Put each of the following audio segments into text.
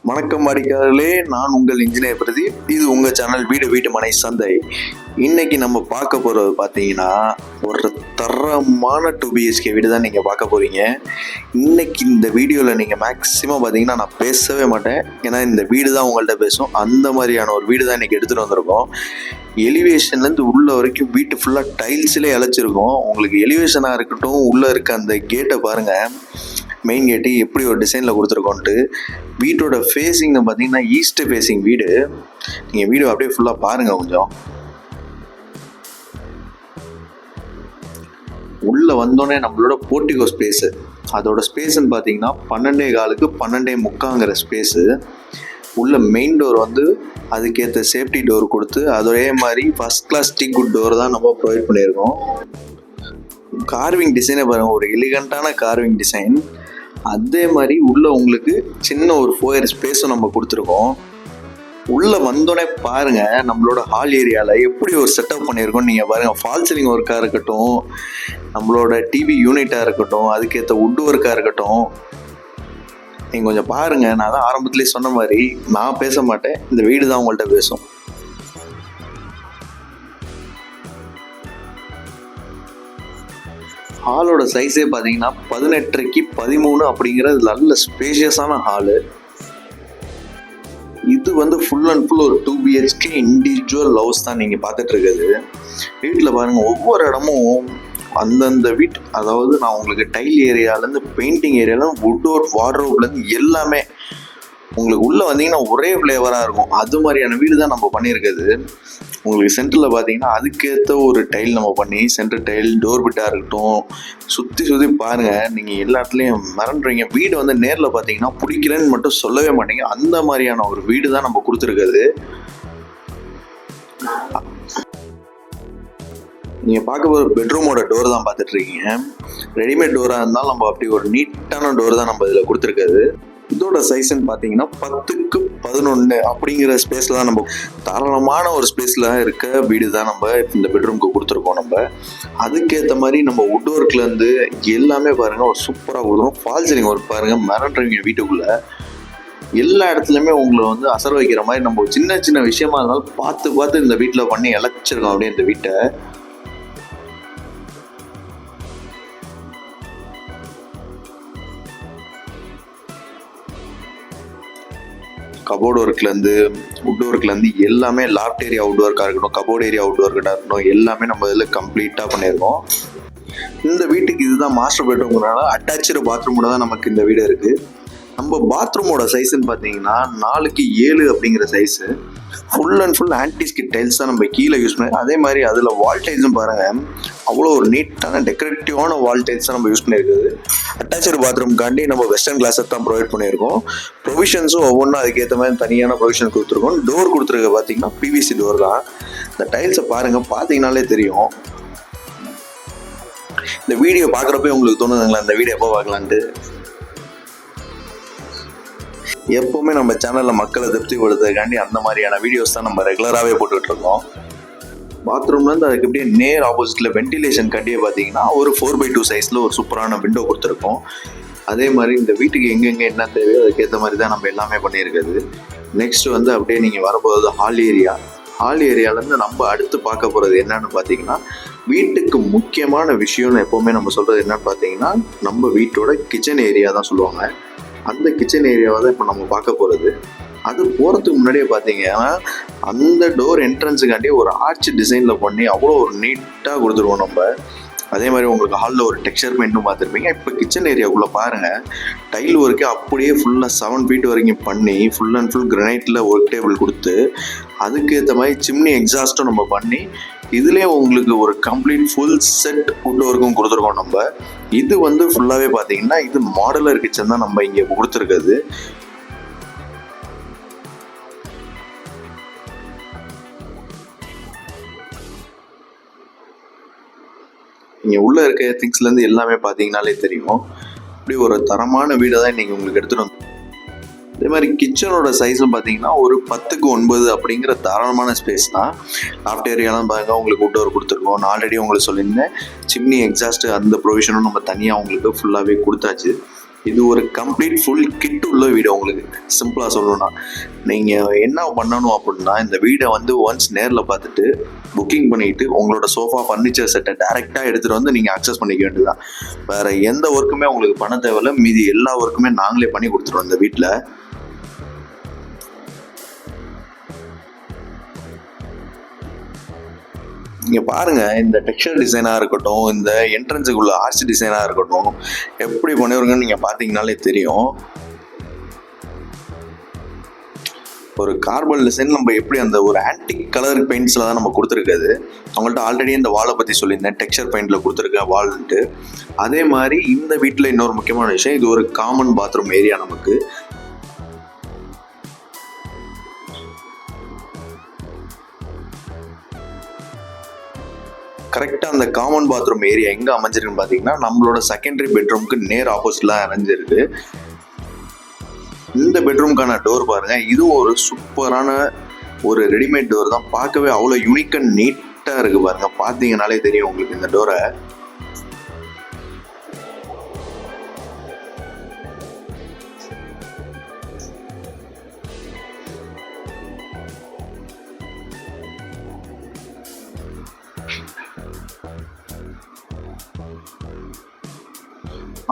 வணக்கம் வாடிக்கையாளர்களே, நான் உங்கள் இன்ஜினியர் பிரதீப். இது உங்கள் சேனல் வீட்டு மனை சந்தை. இன்னைக்கு நம்ம பார்க்க போகிறது பார்த்தீங்கன்னா ஒரு தரமான 2BHK வீடு தான் நீங்கள் பார்க்க போகிறீங்க. இன்னைக்கு இந்த வீடியோவில் நீங்கள் மேக்ஸிமம் பார்த்தீங்கன்னா நான் பேசவே மாட்டேன், ஏன்னா இந்த வீடு தான் உங்கள்கிட்ட பேசும். அந்த மாதிரியான ஒரு வீடு தான் இன்றைக்கி எடுத்துகிட்டு வந்திருக்கோம். எலிவேஷன்லேருந்து உள்ள வரைக்கும் வீட்டு ஃபுல்லாக டைல்ஸிலே இழைச்சிருக்கோம். உங்களுக்கு எலிவேஷனாக இருக்கட்டும், உள்ளே இருக்க அந்த கேட்டை பாருங்கள், மெயின் கேட்டு எப்படி ஒரு டிசைனில் கொடுத்துருக்கோன்ட்டு. வீட்டோட ஃபேஸிங்னு பார்த்தீங்கன்னா ஈஸ்ட் ஃபேஸிங் வீடு. நீங்கள் வீடு அப்படியே ஃபுல்லாக பாருங்கள். கொஞ்சம் உள்ளே வந்தோடனே நம்மளோட போர்ட்டிகோ ஸ்பேஸு, அதோட ஸ்பேஸ்ன்னு பார்த்தீங்கன்னா 12.25 12.75 ஸ்பேஸு. உள்ள மெயின் டோர் வந்து அதுக்கேற்ற சேஃப்டி டோர் கொடுத்து அதே மாதிரி ஃபஸ்ட் கிளாஸ் டீக் குட் டோர் தான் நம்ம ப்ரொவைட் பண்ணியிருக்கோம். கார்விங் டிசைனை பாருங்கள், ஒரு எலிகண்ட்டான கார்விங் டிசைன். அதே மாதிரி உள்ளே உங்களுக்கு சின்ன ஒரு ஃபோயர் ஸ்பேஸும் நம்ம கொடுத்துருக்கோம். உள்ளே வந்தோடனே பாருங்கள், நம்மளோட ஹால் ஏரியாவில் எப்படி ஒரு செட்டப் பண்ணியிருக்கோம் நீங்கள் பாருங்கள். ஃபால் சீலிங் ஒர்க்காக இருக்கட்டும், நம்மளோட டிவி யூனிட்டாக இருக்கட்டும், அதுக்கேற்ற வுட் ஒர்க்காக இருக்கட்டும், நீங்கள் கொஞ்சம் பாருங்கள். நான் தான் ஆரம்பத்துலேயே சொன்ன மாதிரி நான் பேச மாட்டேன், இந்த வீடு தான் உங்கள்கிட்ட பேசும். ஹாலோட சைஸே பார்த்தீங்கன்னா 18x 13 அப்படிங்கிறது நல்ல ஸ்பேஷியஸான ஹாலு. இது வந்து ஃபுல் அண்ட் ஃபுல் ஒரு 2BHK இண்டிவிஜுவல் ஹவுஸ் தான் நீங்கள் பார்த்துட்டு இருக்குது. வீட்டில் பாருங்கள், ஒவ்வொரு இடமும் அந்தந்த வீட்டு, அதாவது நான் உங்களுக்கு டைல் ஏரியாலேருந்து பெயிண்டிங் ஏரியாவில் வுட் ஒர்க் வார்ட்ரோப்லேருந்து எல்லாமே உங்களுக்கு உள்ளே வந்தீங்கன்னா ஒரே ஃப்ளேவராக இருக்கும். அது மாதிரியான வீடு தான் நம்ம பண்ணியிருக்குது. உங்களுக்கு சென்டரில் பார்த்தீங்கன்னா அதுக்கேற்ற ஒரு டைல் நம்ம பண்ணி, சென்டர் டைல், டோர் பிட்டாக இருக்கட்டும், சுற்றி பாருங்கள். நீங்கள் எல்லா இடத்துலையும் மறந்துடுவீங்க. வீடு வந்து நேரில் பார்த்தீங்கன்னா பிடிக்கலன்னு மட்டும் சொல்லவே மாட்டீங்க. அந்த மாதிரியான ஒரு வீடு தான் நம்ம கொடுத்துருக்குது. நீங்கள் பார்க்க போகிற பெட்ரூமோட டோர் தான் பார்த்துட்ருக்கீங்க. ரெடிமேட் டோராக இருந்தாலும் நம்ம அப்படி ஒரு நீட்டான டோர் தான் நம்ம இதில் கொடுத்துருக்குது. இதோட சைஸ்ன்னு பார்த்தீங்கன்னா 10x 11 அப்படிங்கிற ஸ்பேஸில் தான் நம்ம தாராளமான ஒரு ஸ்பேஸில் இருக்க வீடு தான் நம்ம இந்த பெட்ரூம்க்கு கொடுத்துருக்கோம். நம்ம அதுக்கேற்ற மாதிரி நம்ம வுட் ஒர்க்லேருந்து எல்லாமே பாருங்கள் ஒரு சூப்பராக கொடுத்துரும். ஃபால் சீலிங் ஒர்க் பாருங்கள், மிரண்டுறீங்க. வீட்டுக்குள்ளே எல்லா இடத்துலையுமே உங்களை வந்து அசர வைக்கிற மாதிரி நம்ம சின்ன சின்ன விஷயமா இருந்தாலும் பார்த்து இந்த வீட்டில் பண்ணி இழைச்சிருக்கோம் அப்படியே இந்த வீட்டை. கபோர்டு ஒர்க்லேருந்து வுட் ஒர்க்லேருந்து எல்லாமே, லாஃப்ட் ஏரியா வுட் ஒர்க்காக இருக்கட்டும், கபோர்டு ஏரியா வுட் ஒர்க்காக இருக்கட்டும், எல்லாமே நம்ம இதில் கம்ப்ளீட்டாக பண்ணியிருக்கோம். இந்த வீட்டுக்கு இதுதான் மாஸ்டர் பெட்ரூம்னால அட்டாச்சு பாத்ரூமோட தான் நமக்கு இந்த வீடு இருக்குது. நம்ம பாத்ரூமோட சைஸ்ன்னு பார்த்தீங்கன்னா 4x7 அப்படிங்கிற size. Full and full anti-skid tiles தான் நம்ம கீழே யூஸ் பண்ணி, அதே மாதிரி அதில் வால் டைல்ஸும் பாருங்கள், அவ்வளோ ஒரு நீட்டான டெக்கரேட்டிவான வால் டைல்ஸ் தான் நம்ம யூஸ் பண்ணியிருக்குது. அட்டாச்சு பாத்ரூம்காண்டி நம்ம வெஸ்டர்ன் கிளாஸை தான் ப்ரொவைட் பண்ணியிருக்கோம். ப்ரொவிஷன்ஸும் ஒவ்வொன்றும் அதுக்கேற்ற மாதிரி தனியான ப்ரொவிஷன் கொடுத்துருக்கோம். டோர் கொடுத்துருக்க பார்த்தீங்கன்னா PVC டோர் தான். இந்த டைல்ஸை பாருங்கள், பார்த்தீங்கன்னாலே தெரியும். இந்த வீடியோ பார்க்குறப்ப உங்களுக்கு தோணுதுங்களா இந்த வீடியோ எப்போ பார்க்கலான்ட்டு? எப்போவுமே நம்ம சேனலில் மக்களை திருப்தி கொடுத்ததுக்காண்டி அந்த மாதிரியான வீடியோஸ் தான் நம்ம ரெகுலராகவே போட்டுட்ருக்கோம். பாத்ரூம்லேருந்து அதுக்கு அப்படியே நேர் ஆப்போசிட்டில் வென்டிலேஷன் கண்டியே பார்த்தீங்கன்னா ஒரு 4x2 சைஸில் ஒரு சூப்பரான விண்டோ கொடுத்துருக்கோம். அதே மாதிரி இந்த வீட்டுக்கு எங்கெங்கே என்ன தேவையோ அதுக்கேற்ற மாதிரி தான் நம்ம எல்லாமே பண்ணியிருக்குது. நெக்ஸ்ட் வந்து அப்படியே நீங்கள் வரப்போகிறது ஹால் ஏரியா. ஹால் ஏரியாவிலேருந்து நம்ம அடுத்து பார்க்க போகிறது என்னன்னு பார்த்தீங்கன்னா, வீட்டுக்கு முக்கியமான விஷயம்னு எப்போவுமே நம்ம சொல்கிறது என்னன்னு பார்த்தீங்கன்னா, நம்ம வீட்டோட கிச்சன் ஏரியா தான் சொல்லுவாங்க. அந்த கிச்சன் ஏரியாவை தான் இப்போ நம்ம பார்க்க போகிறது. அது போகிறதுக்கு முன்னாடியே பார்த்தீங்கன்னா அந்த டோர் என்ட்ரன்ஸுக்காண்டியே ஒரு ஆர்ச் டிசைனில் பண்ணி அவ்வளோ ஒரு நீட்டாக கொடுத்துருவோம் நம்ம. அதே மாதிரி உங்களுக்கு ஹாலில் ஒரு டெக்ஸ்சர் பெயிண்ட்டும் பார்த்துருப்பீங்க. இப்போ கிச்சன் ஏரியாவுக்குள்ளே பாருங்கள், டைல் ஒர்க்கு அப்படியே ஃபுல்லாக 7 feet வரைக்கும் பண்ணி ஃபுல் அண்ட் ஃபுல் கிரனைட்டில் ஒர்க் டேபிள் கொடுத்து அதுக்கேற்ற மாதிரி சிம்னி எக்ஸாஸ்ட்டும் நம்ம பண்ணி இதுலேயே உங்களுக்கு ஒரு கம்ப்ளீட் ஃபுல் செட் வுட் ஒர்க்கும் கொடுத்துருக்கோம் நம்ம. இது வந்து ஃபுல்லாகவே பார்த்தீங்கன்னா இது மாடுலர் கிச்சன் தான் நம்ம இங்கே கொடுத்துருக்குது. இங்கே உள்ளே இருக்க திங்ஸ்லேருந்து எல்லாமே பார்த்தீங்கன்னாலே தெரியும். இப்படி ஒரு தரமான வீடை தான் இன்றைக்கி உங்களுக்கு எடுத்துகிட்டு வந்து. அதே மாதிரி கிச்சனோட சைஸும் பார்த்தீங்கன்னா ஒரு 10x9 அப்படிங்கிற தாராளமான ஸ்பேஸ் தான். லாஃப்ட் ஏரியாலாம் பாருங்கள், உங்களுக்கு வுட் ஒர்க் கொடுத்துருக்கோம். நான் ஆல்ரெடி உங்களுக்கு சொல்லியிருந்தேன், சிம்னி எக்ஸாஸ்ட்டு அந்த ப்ரொவிஷனும் நம்ம தனியாக உங்களுக்கு ஃபுல்லாகவே கொடுத்தாச்சு. இது ஒரு கம்ப்ளீட் ஃபுல் கிட் உள்ள வீடு. உங்களுக்கு சிம்பிளாக சொல்லணும்னா நீங்கள் என்ன பண்ணணும் அப்படின்னா, இந்த வீடை வந்து ஒன்ஸ் நேரில் பார்த்துட்டு புக்கிங் பண்ணிட்டு உங்களோட சோஃபா ஃபர்னிச்சர் செட்டை டைரெக்டாக எடுத்துகிட்டு வந்து நீங்கள் அக்சஸ் பண்ணிக்க வேண்டியதுதான். வேறு எந்த ஒர்க்குமே உங்களுக்கு பண்ண தேவையில்லை. மீதி எல்லா ஒர்க்குமே நாங்களே பண்ணி கொடுத்துருவோம் இந்த வீட்டில். இங்கே பாருங்கள், இந்த டெக்ஸ்சர் டிசைனாக இருக்கட்டும், இந்த என்ட்ரன்ஸுக்குள்ள ஆர்ச் டிசைனாக இருக்கட்டும், எப்படி பண்ணிருங்கன்னு நீங்கள் பார்த்தீங்கனாலே தெரியும். ஒரு கார்பன் டிசைன் நம்ம எப்படி அந்த ஒரு ஆன்டிக் கலர் பெயிண்ட்ஸில் தான் நம்ம கொடுத்துருக்காது. அவங்கள்ட்ட ஆல்ரெடி இந்த வாலை பற்றி சொல்லியிருந்தேன், டெக்ஸ்சர் பெயிண்டில் கொடுத்துருக்கேன் வால்ன்ட்டு. அதே மாதிரி இந்த வீட்டில் இன்னொரு முக்கியமான விஷயம், இது ஒரு காமன் பாத்ரூம் ஏரியா. நமக்கு கரெக்டாக அந்த காமன் பாத்ரூம் ஏரியா எங்கே அமைஞ்சிருக்குன்னு பார்த்தீங்கன்னா, நம்மளோட செகண்டரி பெட்ரூமுக்கு நேர் ஆப்போசிட்லாம் அமைஞ்சிருக்கு. இந்த பெட்ரூம்க்கான டோர் பாருங்கள், இதுவும் ஒரு சூப்பரான ஒரு ரெடிமேட் டோர் தான். பார்க்கவே அவ்வளோ யூனிக் அண்ட் நீட்டாக இருக்குது பாருங்கள். பார்த்தீங்கனாலே தெரியும் உங்களுக்கு இந்த டோரை.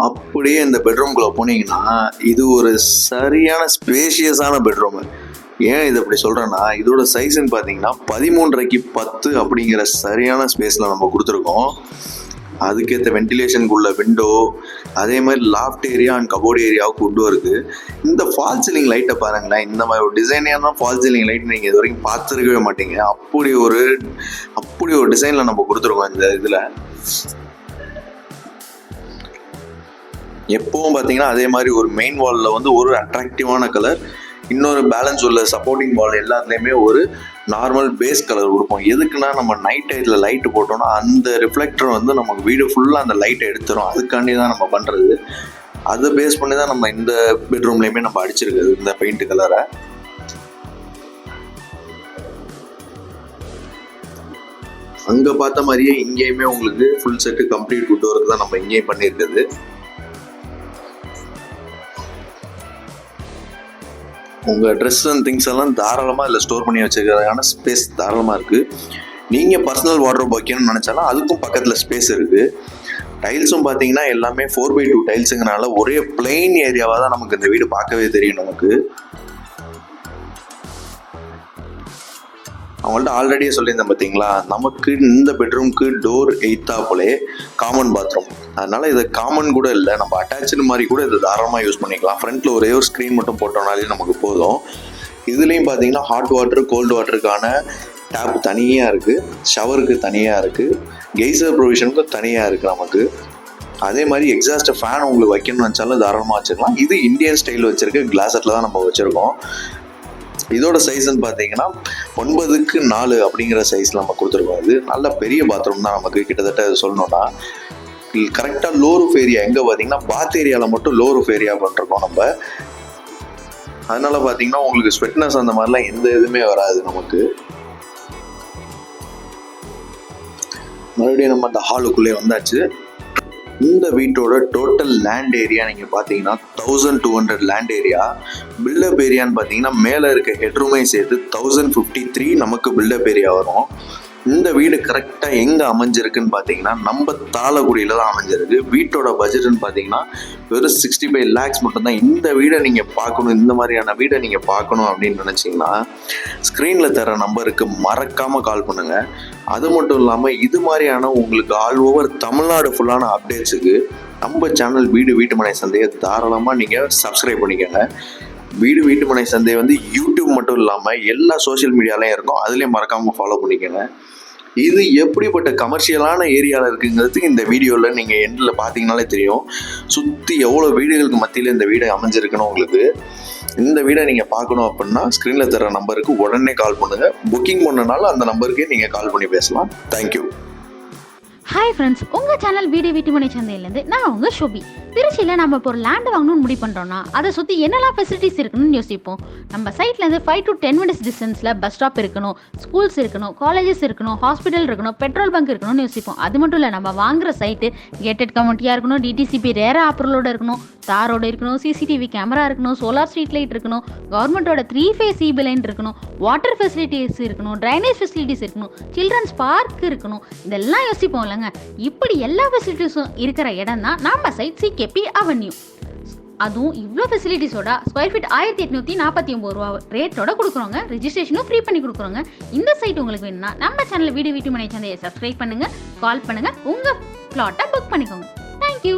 அப்படியே இந்த பெட்ரூம்குள்ளே போனீங்கன்னா, இது ஒரு சரியான ஸ்பேஷியஸான பெட்ரூமு. ஏன் இது அப்படி சொல்கிறேன்னா, இதோட சைஸ்ன்னு பார்த்தீங்கன்னா 13.5 x 10 அப்படிங்கிற சரியான ஸ்பேஸில் நம்ம கொடுத்துருக்கோம். அதுக்கேற்ற வென்டிலேஷனுக்கு உள்ள விண்டோ, அதே மாதிரி லாஃப்ட் ஏரியா அண்ட் கபோர்டு ஏரியாவுக்கு விண்டோ இருக்குது. இந்த ஃபால் சீலிங் லைட்டை பாருங்களேன். இந்த மாதிரி ஒரு டிசைனான ஃபால் சீலிங் லைட் நீங்கள் இது வரைக்கும் பார்த்துருக்கவே மாட்டீங்க. அப்படி ஒரு டிசைனில் நம்ம கொடுத்துருக்கோம் இந்த இதில். எப்பவும் பார்த்தீங்கன்னா அதே மாதிரி ஒரு மெயின் வாலில் வந்து ஒரு அட்ராக்டிவான கலர், இன்னொரு பேலன்ஸ் உள்ள சப்போர்ட்டிங் வால் எல்லாத்துலேயுமே ஒரு நார்மல் பேஸ் கலர் கொடுப்போம். எதுக்குன்னா, நம்ம நைட் டைத்தில் லைட்டு போட்டோம்னா அந்த ரிஃப்ளெக்டர் வந்து நமக்கு வீடு ஃபுல்லாக அந்த லைட்டை எடுத்துரும். அதுக்காண்டி தான் நம்ம பண்ணுறது. அதை பேஸ் பண்ணி தான் நம்ம இந்த பெட்ரூம்லேயுமே நம்ம அடிச்சிருக்குது இந்த பெயிண்ட் கலரை. அங்கே பார்த்த மாதிரியே இங்கேயுமே உங்களுக்கு full set complete would work தான் நம்ம இங்கேயும் பண்ணியிருக்குது. உங்கள் ட்ரெஸ் அண்ட் திங்ஸ் எல்லாம் தாராளமாக இதில் ஸ்டோர் பண்ணி வச்சுக்கிறதுக்கான ஸ்பேஸ் தாராளமாக இருக்குது. நீங்கள் பர்சனல் வார்ட்ரோப் வைக்கணும்னு நினச்சாலும் அதுக்கும் பக்கத்தில் ஸ்பேஸ் இருக்குது. டைல்ஸும் பார்த்தீங்கன்னா எல்லாமே 4x2 டைல்ஸுங்கனால ஒரே பிளெயின் ஏரியாவாக தான் நமக்கு இந்த வீடு பார்க்கவே தெரியும். நமக்கு அவங்கள்ட்ட ஆல்ரெடியே சொல்லியிருந்தேன் பார்த்தீங்களா, நமக்கு இந்த பெட்ரூம்க்கு டோர் 8 காமன் பாத்ரூம். அதனால் இது காமன் கூட இல்லை, நம்ம அட்டாச்சு மாதிரி கூட இதை தாராளமாக யூஸ் பண்ணிக்கலாம். ஃப்ரண்ட்டில் ஒரே ஒரு ஸ்க்ரீன் மட்டும் போட்டோம்னாலே நமக்கு போதும். இதுலேயும் பார்த்தீங்கன்னா ஹாட் வாட்டர் கோல்டு வாட்டருக்கான டேப் தனியாக இருக்குது, ஷவருக்கு தனியாக இருக்குது, கெய்சர் ப்ரொவிஷனுக்கும் தனியாக இருக்குது நமக்கு. அதே மாதிரி எக்ஸாஸ்ட் ஃபேன் உங்களுக்கு வைக்கணும்னு நினச்சாலும் தாராளமாக வச்சுக்கலாம். இது இந்தியன் ஸ்டைல் வச்சுருக்கு, கிளாஸட்டில் தான் நம்ம வச்சுருக்கோம். இதோட சைஸ்ன்னு பார்த்தீங்கன்னா 9x4 அப்படிங்கிற சைஸில் நம்ம கொடுத்துருக்கோம். இது நல்ல பெரிய பாத்ரூம் தான் நமக்கு. கிட்டத்தட்ட சொல்லணும்னா கரெக்டாக லோ ரூஃப் ஏரியா எங்கே பார்த்தீங்கன்னா, பாத் ஏரியாவில் மட்டும் லோ ரூஃப் ஏரியா பண்ணிருக்கோம் நம்ம. அதனால பார்த்தீங்கன்னா உங்களுக்கு ஸ்வெட்னஸ் அந்த மாதிரிலாம் எந்த இதுவுமே வராது நமக்கு. மறுபடியும் நம்ம அந்த ஹாலுக்குள்ளே வந்தாச்சு. இந்த வீட்டோட டோட்டல் லேண்ட் ஏரியா நீங்கள் பார்த்தீங்கன்னா 1200 லேண்ட் ஏரியா. பில்டப் ஏரியான்னு பார்த்தீங்கன்னா மேலே இருக்க ஹெட்ரூமே சேர்த்து 1053 நமக்கு பில்டப் ஏரியா வரும். இந்த வீடு கரெக்டாக எங்கே அமைஞ்சிருக்குன்னு பார்த்தீங்கன்னா நம்ம தாளக்குடியில் தான் அமைஞ்சிருக்கு. வீட்டோட பட்ஜெட்டுன்னு பார்த்தீங்கன்னா வெறும் 65 lakhs மட்டும்தான். இந்த வீடை நீங்கள் பார்க்கணும், இந்த மாதிரியான வீடை நீங்கள் பார்க்கணும் அப்படின்னு நினச்சிங்கன்னா ஸ்க்ரீனில் தர நம்பருக்கு மறக்காமல் கால் பண்ணுங்கள். அது மட்டும் இல்லாமல் இது மாதிரியான உங்களுக்கு ஆல் ஓவர் தமிழ்நாடு ஃபுல்லான அப்டேட்ஸுக்கு நம்ம சேனல் வீடு வீட்டுமனை சந்தையை தாராளமாக நீங்கள் சப்ஸ்கிரைப் பண்ணிக்கோங்க. வீடு வீட்டுமனை சந்தை வந்து யூடியூப் மட்டும் இல்லாமல் எல்லா சோஷியல் மீடியாலையும் இருக்கும், அதுலேயும் மறக்காமல் ஃபாலோ பண்ணிக்கோங்க. இது எப்படிப்பட்ட கமர்ஷியலான ஏரியாவில் இருக்குங்கிறதுக்கு இந்த வீடியோவில் நீங்கள் எண்டில் பார்த்தீங்கனாலே தெரியும். சுற்றி எவ்வளோ வீடுகளுக்கு மத்தியில் இந்த வீடு அமைஞ்சிருக்குன்னு உங்களுக்கு. இந்த வீடை நீங்கள் பார்க்கணும் அப்படின்னா ஸ்க்ரீனில் தர நம்பருக்கு உடனே கால் பண்ணுங்கள். புக்கிங் பண்ணனால அந்த நம்பருக்கே நீங்கள் கால் பண்ணி பேசலாம். தேங்க்யூ. ஹாய் ஃப்ரெண்ட்ஸ், உங்கள் சேனல் வீடு வீட்டுமனை சந்தையிலேருந்து நான் உங்கள் ஷோபி. திருச்சியில் நம்ம இப்போ ஒரு லேண்ட் வாங்கணும்னு முடிவு பண்ணுறோம்னா அதை சுற்றி என்னெல்லாம் ஃபெசிலிட்டிஸ் இருக்குன்னு யோசிப்போம். நம்ம சைட்லேருந்து 5 to 10 minutes டிஸ்டன்ஸில் பஸ் ஸ்டாப் இருக்கணும், ஸ்கூல்ஸ் இருக்கணும், காலேஜஸ் இருக்கணும், ஹாஸ்பிட்டல் இருக்கணும், பெட்ரோல் பங்க் இருக்கணும்னு யோசிப்போம். அது மட்டும் இல்லை, நம்ம வாங்குற சைட்டு கேட்டட் கம்யூனிட்டியாக இருக்கணும், டிடிசிபி ரேர ஆப்ரலோட இருக்கணும், தாரோடு இருக்கணும், சிசிடிவி கேமரா இருக்கணும், சோலார் ஸ்ட்ரீட் லைட் இருக்கணும், கவர்மெண்ட்டோட 3 phase CB லைன் இருக்கணும், வாட்டர் ஃபெசிலிட்டிஸ் இருக்கணும், ட்ரைனேஜ் ஃபெசிலிட்டிஸ் இருக்கணும், சில்ட்ரன்ஸ் பார்க் இருக்கணும். இதெல்லாம் யோசிப்போம் இல்லைங்க. இப்படி எல்லா ஃபெசிலிட்டிஸும் இருக்கிற இடம் தான் நம்ம சைட் CKP அவென்யூ. அதுவும் இவ்வளோ ஃபெசிலிட்டிஸோட ஸ்கொயர் ஃபீட் 1849 ரூபா ரேட்டோட கொடுக்குறோங்க. ரெஜிஸ்ட்ரேஷனும் ஃப்ரீ பண்ணி கொடுக்குறோங்க. இந்த சைட் உங்களுக்கு வேணும்னா நம்ம சேனல் வீடியோ மனை சந்தையை சப்ஸ்கிரைப் பண்ணுங்கள், கால் பண்ணுங்கள், உங்கள் பிளாட்டை புக் பண்ணிக்கோங்க. தேங்க்யூ.